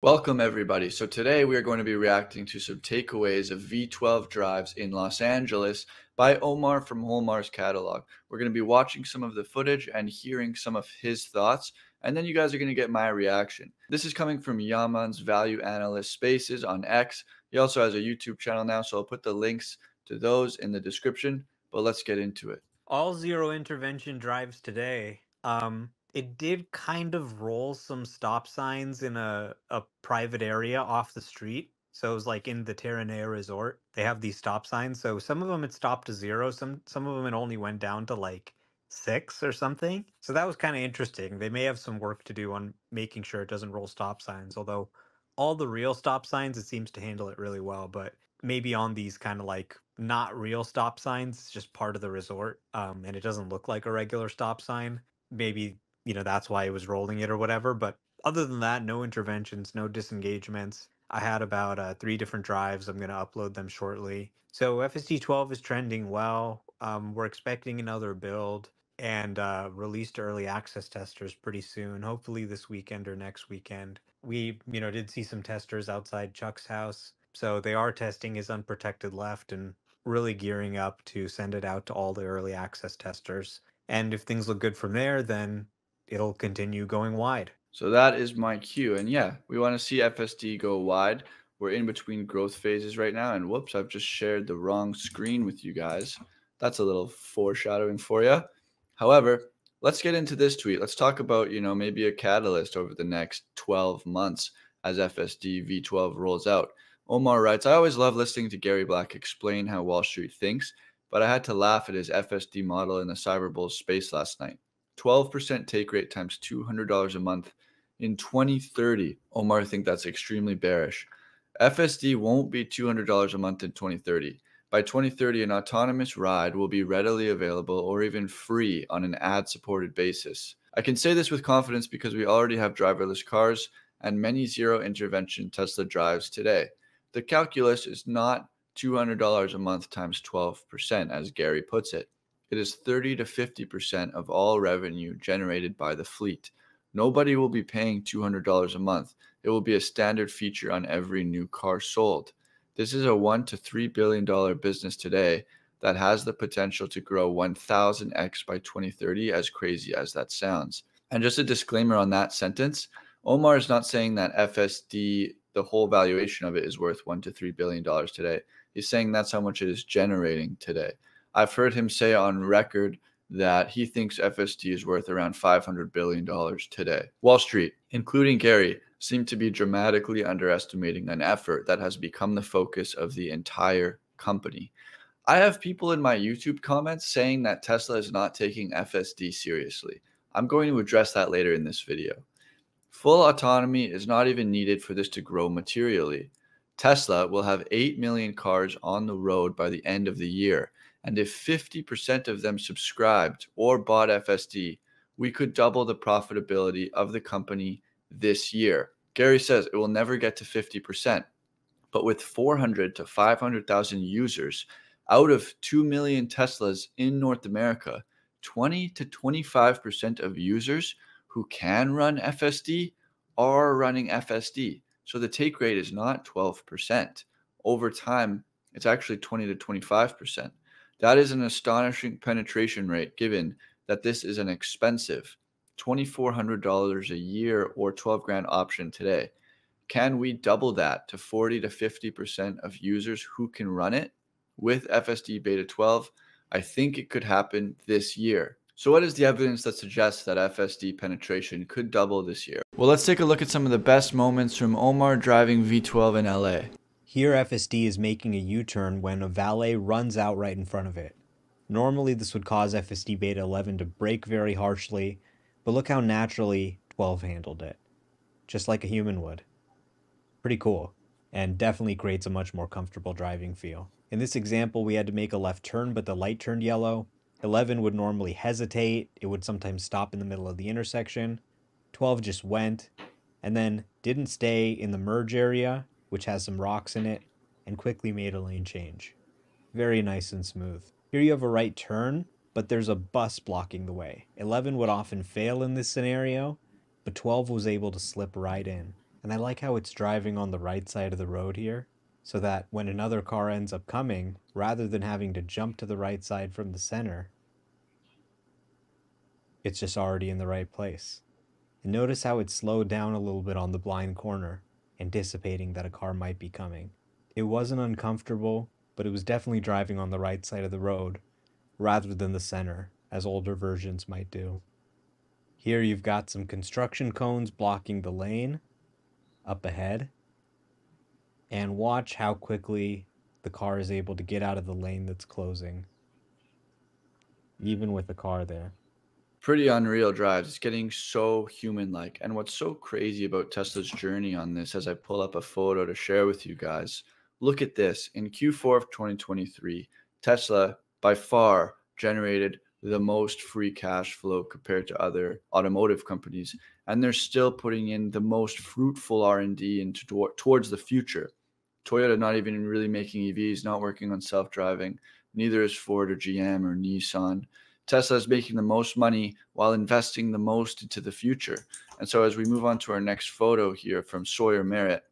Welcome everybody. So today we are going to be reacting to some takeaways of V12 drives in Los Angeles by Omar from Holmar's catalog. We're going to be watching some of the footage and hearing some of his thoughts, and then you guys are going to get my reaction. This is coming from Yaman's Value Analyst Spaces on X. He also has a YouTube channel now, so I'll put the links to those in the description, but let's get into it. All zero intervention drives today. It did kind of roll some stop signs in a private area off the street. So it was like in the Terranea Resort. They have these stop signs. So some of them it stopped to zero. Some of them it only went down to like six or something. So that was kind of interesting. They may have some work to do on making sure it doesn't roll stop signs. Although all the real stop signs, it seems to handle it really well. But maybe on these kind of like not real stop signs, it's just part of the resort, and it doesn't look like a regular stop sign. Maybe, that's why it was rolling it or whatever. But other than that, no interventions, no disengagements. I had about three different drives. I'm going to upload them shortly. So FSD 12 is trending well. We're expecting another build and release to early access testers pretty soon, hopefully this weekend or next weekend. We, did see some testers outside Chuck's house. So they are testing his unprotected left and really gearing up to send it out to all the early access testers. And if things look good from there, then it'll continue going wide. So that is my cue. And yeah, we want to see FSD go wide. We're in between growth phases right now. And whoops, I've just shared the wrong screen with you guys. That's a little foreshadowing for you. However, let's get into this tweet. Let's talk about, maybe a catalyst over the next 12 months as FSD V12 rolls out. Omar writes, I always love listening to Gary Black explain how Wall Street thinks, but I had to laugh at his FSD model in the Cyberbulls space last night. 12% take rate times $200 a month in 2030. Omar think that's extremely bearish. FSD won't be $200 a month in 2030. By 2030, an autonomous ride will be readily available or even free on an ad-supported basis. I can say this with confidence because we already have driverless cars and many zero-intervention Tesla drives today. The calculus is not $200 a month times 12%, as Gary puts it. It is 30 to 50% of all revenue generated by the fleet. Nobody will be paying $200 a month. It will be a standard feature on every new car sold. This is a $1 to $3 billion business today that has the potential to grow 1000x by 2030, as crazy as that sounds. And just a disclaimer on that sentence, Omar is not saying that FSD, the whole valuation of it, is worth $1 to $3 billion today. He's saying that's how much it is generating today. I've heard him say on record that he thinks FSD is worth around $500 billion today. Wall Street, including Gary, seem to be dramatically underestimating an effort that has become the focus of the entire company. I have people in my YouTube comments saying that Tesla is not taking FSD seriously. I'm going to address that later in this video. Full autonomy is not even needed for this to grow materially. Tesla will have 8 million cars on the road by the end of the year, and if 50% of them subscribed or bought FSD, we could double the profitability of the company this year. Gary says it will never get to 50%, but with 400 to 500,000 users out of 2 million Teslas in North America, 20 to 25% of users who can run FSD are running FSD. So the take rate is not 12%. Over time, it's actually 20 to 25%. That is an astonishing penetration rate given that this is an expensive $2,400 a year or 12 grand option today. Can we double that to 40 to 50% of users who can run it with FSD Beta 12? I think it could happen this year. So what is the evidence that suggests that FSD penetration could double this year? Well, let's take a look at some of the best moments from Omar driving V12 in LA. Here, FSD is making a U-turn when a valet runs out right in front of it. Normally, this would cause FSD Beta 11 to brake very harshly, but look how naturally 12 handled it. Just like a human would. Pretty cool, and definitely creates a much more comfortable driving feel. In this example, we had to make a left turn, but the light turned yellow. 11 would normally hesitate, it would sometimes stop in the middle of the intersection. 12 just went, and then didn't stay in the merge area, which has some rocks in it, and quickly made a lane change. Very nice and smooth. Here you have a right turn, but there's a bus blocking the way. 11 would often fail in this scenario, but 12 was able to slip right in. And I like how it's driving on the right side of the road here, so that when another car ends up coming, rather than having to jump to the right side from the center, it's just already in the right place. And notice how it slowed down a little bit on the blind corner, anticipating that a car might be coming. It wasn't uncomfortable, but it was definitely driving on the right side of the road, rather than the center, as older versions might do. Here you've got some construction cones blocking the lane up ahead, and watch how quickly the car is able to get out of the lane that's closing, even with the car there. Pretty unreal drives. It's getting so human-like. And what's so crazy about Tesla's journey on this, as I pull up a photo to share with you guys, look at this. In Q4 of 2023, Tesla by far generated the most free cash flow compared to other automotive companies, and they're still putting in the most fruitful R&D into towards the future. Toyota not even really making EVs, not working on self-driving. Neither is Ford or GM or Nissan. Tesla is making the most money while investing the most into the future. And so as we move on to our next photo here from Sawyer Merritt,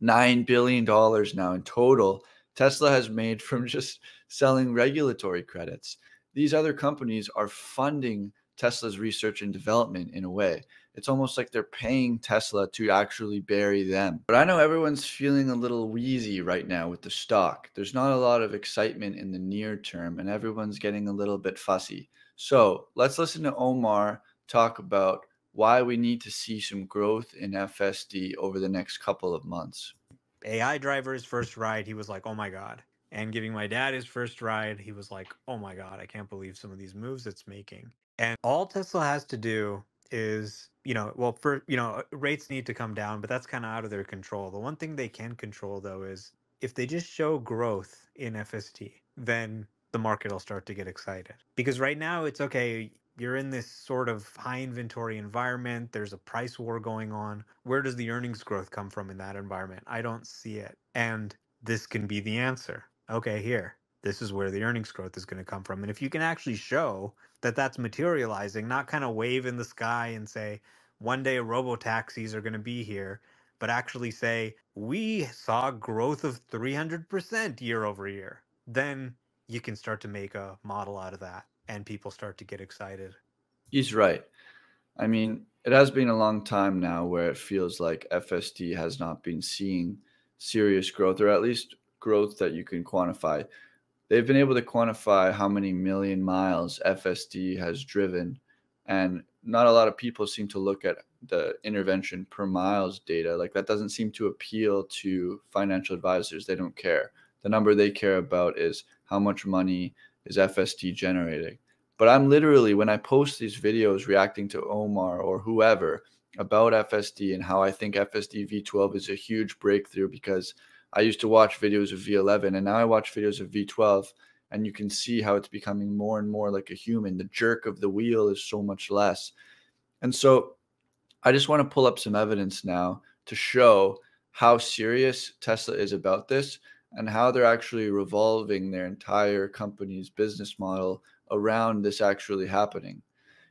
$9 billion now in total Tesla has made from just selling regulatory credits. These other companies are funding Tesla's research and development in a way. It's almost like they're paying Tesla to actually bury them. But I know everyone's feeling a little wheezy right now with the stock. There's not a lot of excitement in the near term, and everyone's getting a little bit fussy. So let's listen to Omar talk about why we need to see some growth in FSD over the next couple of months. AI driver his first ride, he was like, oh my God. And giving my dad his first ride, he was like, oh my God, I can't believe some of these moves it's making. And all Tesla has to do is, well, rates need to come down, but that's kind of out of their control. The one thing they can control, though, is if they just show growth in FST, then the market will start to get excited. Because right now it's okay, you're in this sort of high inventory environment. There's a price war going on. Where does the earnings growth come from in that environment? I don't see it. And this can be the answer. Okay, here. This is where the earnings growth is going to come from. And if you can actually show that that's materializing, not kind of wave in the sky and say, one day robo taxis are going to be here, but actually say, we saw growth of 300% year over year, then you can start to make a model out of that and people start to get excited. He's right. I mean, it has been a long time now where it feels like FSD has not been seeing serious growth, or at least growth that you can quantify. They've been able to quantify how many million miles FSD has driven, and not a lot of people seem to look at the intervention per miles data. Like, that doesn't seem to appeal to financial advisors. They don't care. The number they care about is how much money is FSD generating. But I'm literally, when I post these videos reacting to Omar or whoever about FSD and how I think FSD V12 is a huge breakthrough, because I used to watch videos of V11 and now I watch videos of V12, and you can see how it's becoming more and more like a human. The jerk of the wheel is so much less. And so I just want to pull up some evidence now to show how serious Tesla is about this and how they're actually revolving their entire company's business model around this actually happening.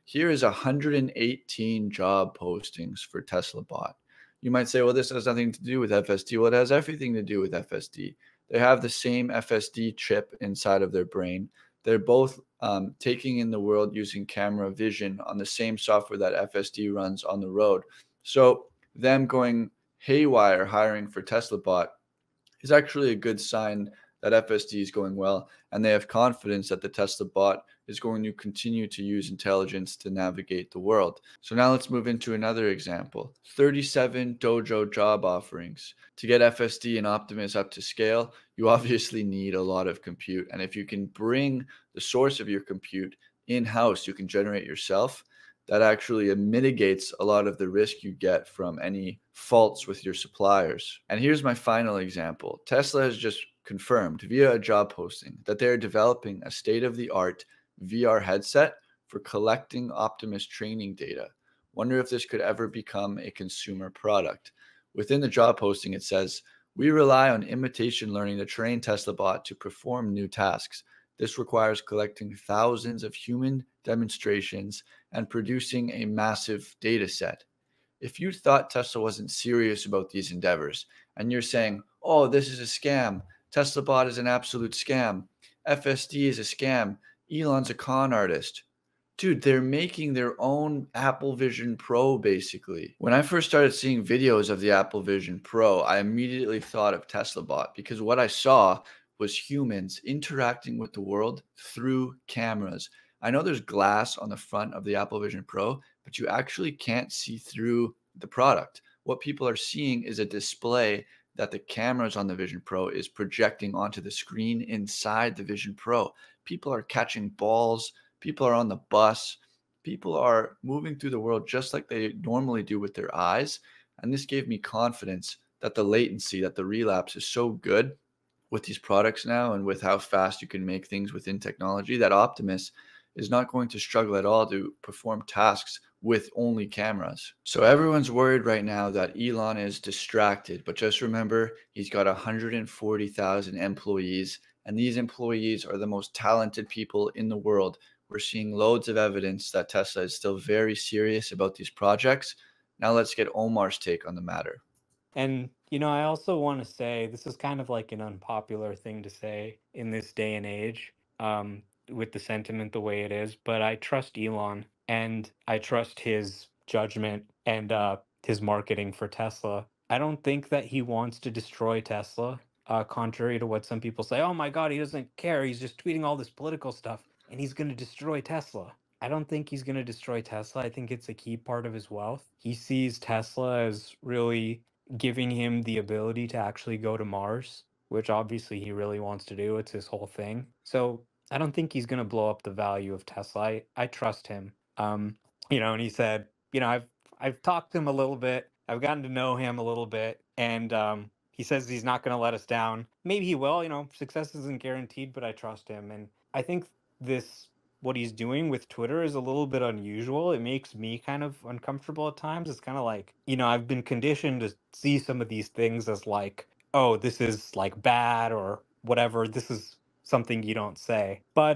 Here is 118 job postings for Tesla Bot. You might say, well, this has nothing to do with FSD. Well, it has everything to do with FSD. They have the same FSD chip inside of their brain. They're both taking in the world using camera vision on the same software that FSD runs on the road. So them going haywire hiring for Tesla Bot is actually a good sign that FSD is going well, and they have confidence that the Tesla Bot is going to continue to use intelligence to navigate the world. So now let's move into another example. 37 Dojo job offerings. To get FSD and Optimus up to scale, you obviously need a lot of compute. And if you can bring the source of your compute in-house, you can generate yourself, that actually mitigates a lot of the risk you get from any faults with your suppliers. And here's my final example. Tesla has just confirmed via a job posting that they are developing a state-of-the-art VR headset for collecting Optimus training data. Wonder if this could ever become a consumer product. Within the job posting, it says, we rely on imitation learning to train Tesla Bot to perform new tasks. This requires collecting thousands of human demonstrations and producing a massive data set. If you thought Tesla wasn't serious about these endeavors and you're saying, oh, this is a scam, Tesla bot is an absolute scam, FSD is a scam, Elon's a con artist. Dude, they're making their own Apple Vision Pro basically. When I first started seeing videos of the Apple Vision Pro, I immediately thought of Tesla Bot because what I saw was humans interacting with the world through cameras. I know there's glass on the front of the Apple Vision Pro, but you actually can't see through the product. What people are seeing is a display that the cameras on the Vision Pro is projecting onto the screen inside the Vision Pro. People are catching balls. People are on the bus. People are moving through the world just like they normally do with their eyes. And this gave me confidence that the latency, that the relapse is so good with these products now and with how fast you can make things within technology that Optimus is not going to struggle at all to perform tasks with only cameras. So everyone's worried right now that Elon is distracted, but just remember he's got 140,000 employees, and these employees are the most talented people in the world. We're seeing loads of evidence that Tesla is still very serious about these projects. Now let's get Omar's take on the matter. And, I also want to say this is kind of like an unpopular thing to say in this day and age, with the sentiment the way it is, but I trust Elon and I trust his judgment and his marketing for Tesla. I don't think that he wants to destroy Tesla, contrary to what some people say. Oh my God, he doesn't care. He's just tweeting all this political stuff and he's going to destroy Tesla. I don't think he's going to destroy Tesla. I think it's a key part of his wealth. He sees Tesla as really giving him the ability to actually go to Mars, which obviously he really wants to do. It's his whole thing. So I don't think he's going to blow up the value of Tesla. I trust him. And he said, I've talked to him a little bit. I've gotten to know him a little bit, and he says he's not going to let us down. Maybe he will. Success isn't guaranteed, but I trust him, and I think this what he's doing with Twitter is a little bit unusual. It makes me kind of uncomfortable at times. It's kind of like, I've been conditioned to see some of these things as like, oh, this is like bad or whatever. This is something you don't say. But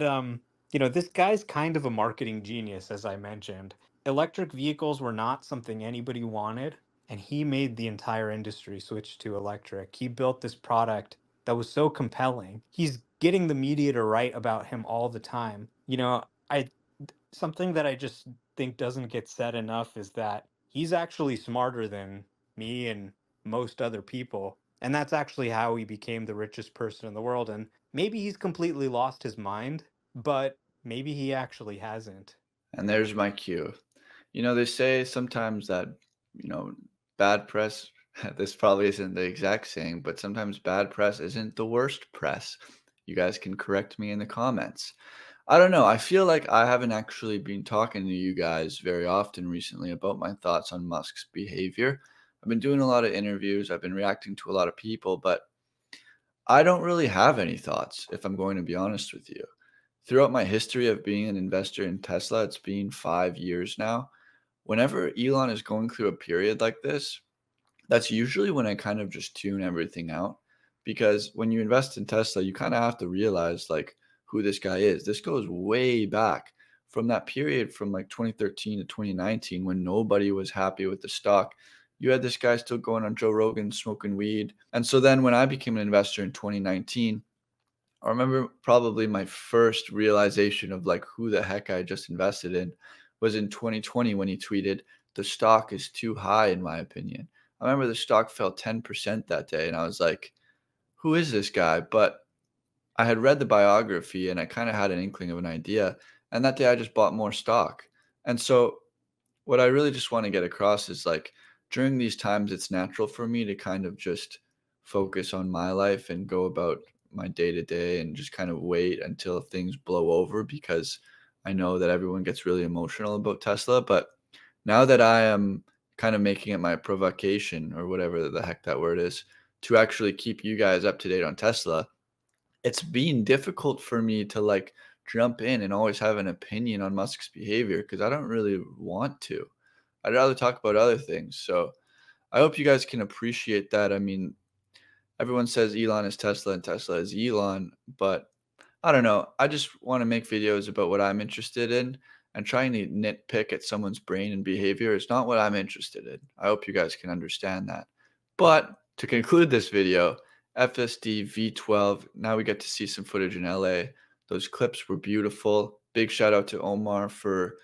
this guy's kind of a marketing genius, as I mentioned. Electric vehicles were not something anybody wanted, and he made the entire industry switch to electric. He built this product that was so compelling. He's getting the media to write about him all the time. I something that I just think doesn't get said enough is that he's actually smarter than me and most other people. And that's actually how he became the richest person in the world. And maybe he's completely lost his mind, but maybe he actually hasn't. And there's my cue. They say sometimes that, you know, bad press, this probably isn't the exact saying, but sometimes bad press isn't the worst press. You guys can correct me in the comments. I don't know. I feel like I haven't actually been talking to you guys very often recently about my thoughts on Musk's behavior. I've been doing a lot of interviews, I've been reacting to a lot of people, but I don't really have any thoughts, if I'm going to be honest with you. Throughout my history of being an investor in Tesla, it's been 5 years now. Whenever Elon is going through a period like this, that's usually when I kind of just tune everything out. Because when you invest in Tesla, you kind of have to realize like who this guy is. This goes way back from that period from like 2013 to 2019 when nobody was happy with the stock. You had this guy still going on Joe Rogan smoking weed. And so then when I became an investor in 2019, I remember probably my first realization of like who the heck I just invested in was in 2020 when he tweeted, "The stock is too high, in my opinion." I remember the stock fell 10% that day, and I was like, who is this guy? But I had read the biography and I kind of had an inkling of an idea. And that day I just bought more stock. And so what I really just want to get across is like during these times, it's natural for me to kind of just focus on my life and go about my day to day and just kind of wait until things blow over because I know that everyone gets really emotional about Tesla. But now that I am kind of making it my provocation or whatever the heck that word is to actually keep you guys up to date on Tesla, it's been difficult for me to like jump in and always have an opinion on Musk's behavior because I don't really want to. I'd rather talk about other things. So I hope you guys can appreciate that. I mean, everyone says Elon is Tesla and Tesla is Elon, but I don't know. I just want to make videos about what I'm interested in. and trying to nitpick at someone's brain and behavior is not what I'm interested in. I hope you guys can understand that. But to conclude this video, FSD V12, now we get to see some footage in LA. Those clips were beautiful. Big shout out to Omar for,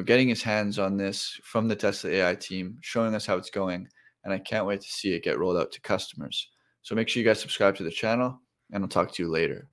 getting his hands on this from the Tesla AI team, showing us how it's going, and I can't wait to see it get rolled out to customers. So make sure you guys subscribe to the channel, and I'll talk to you later.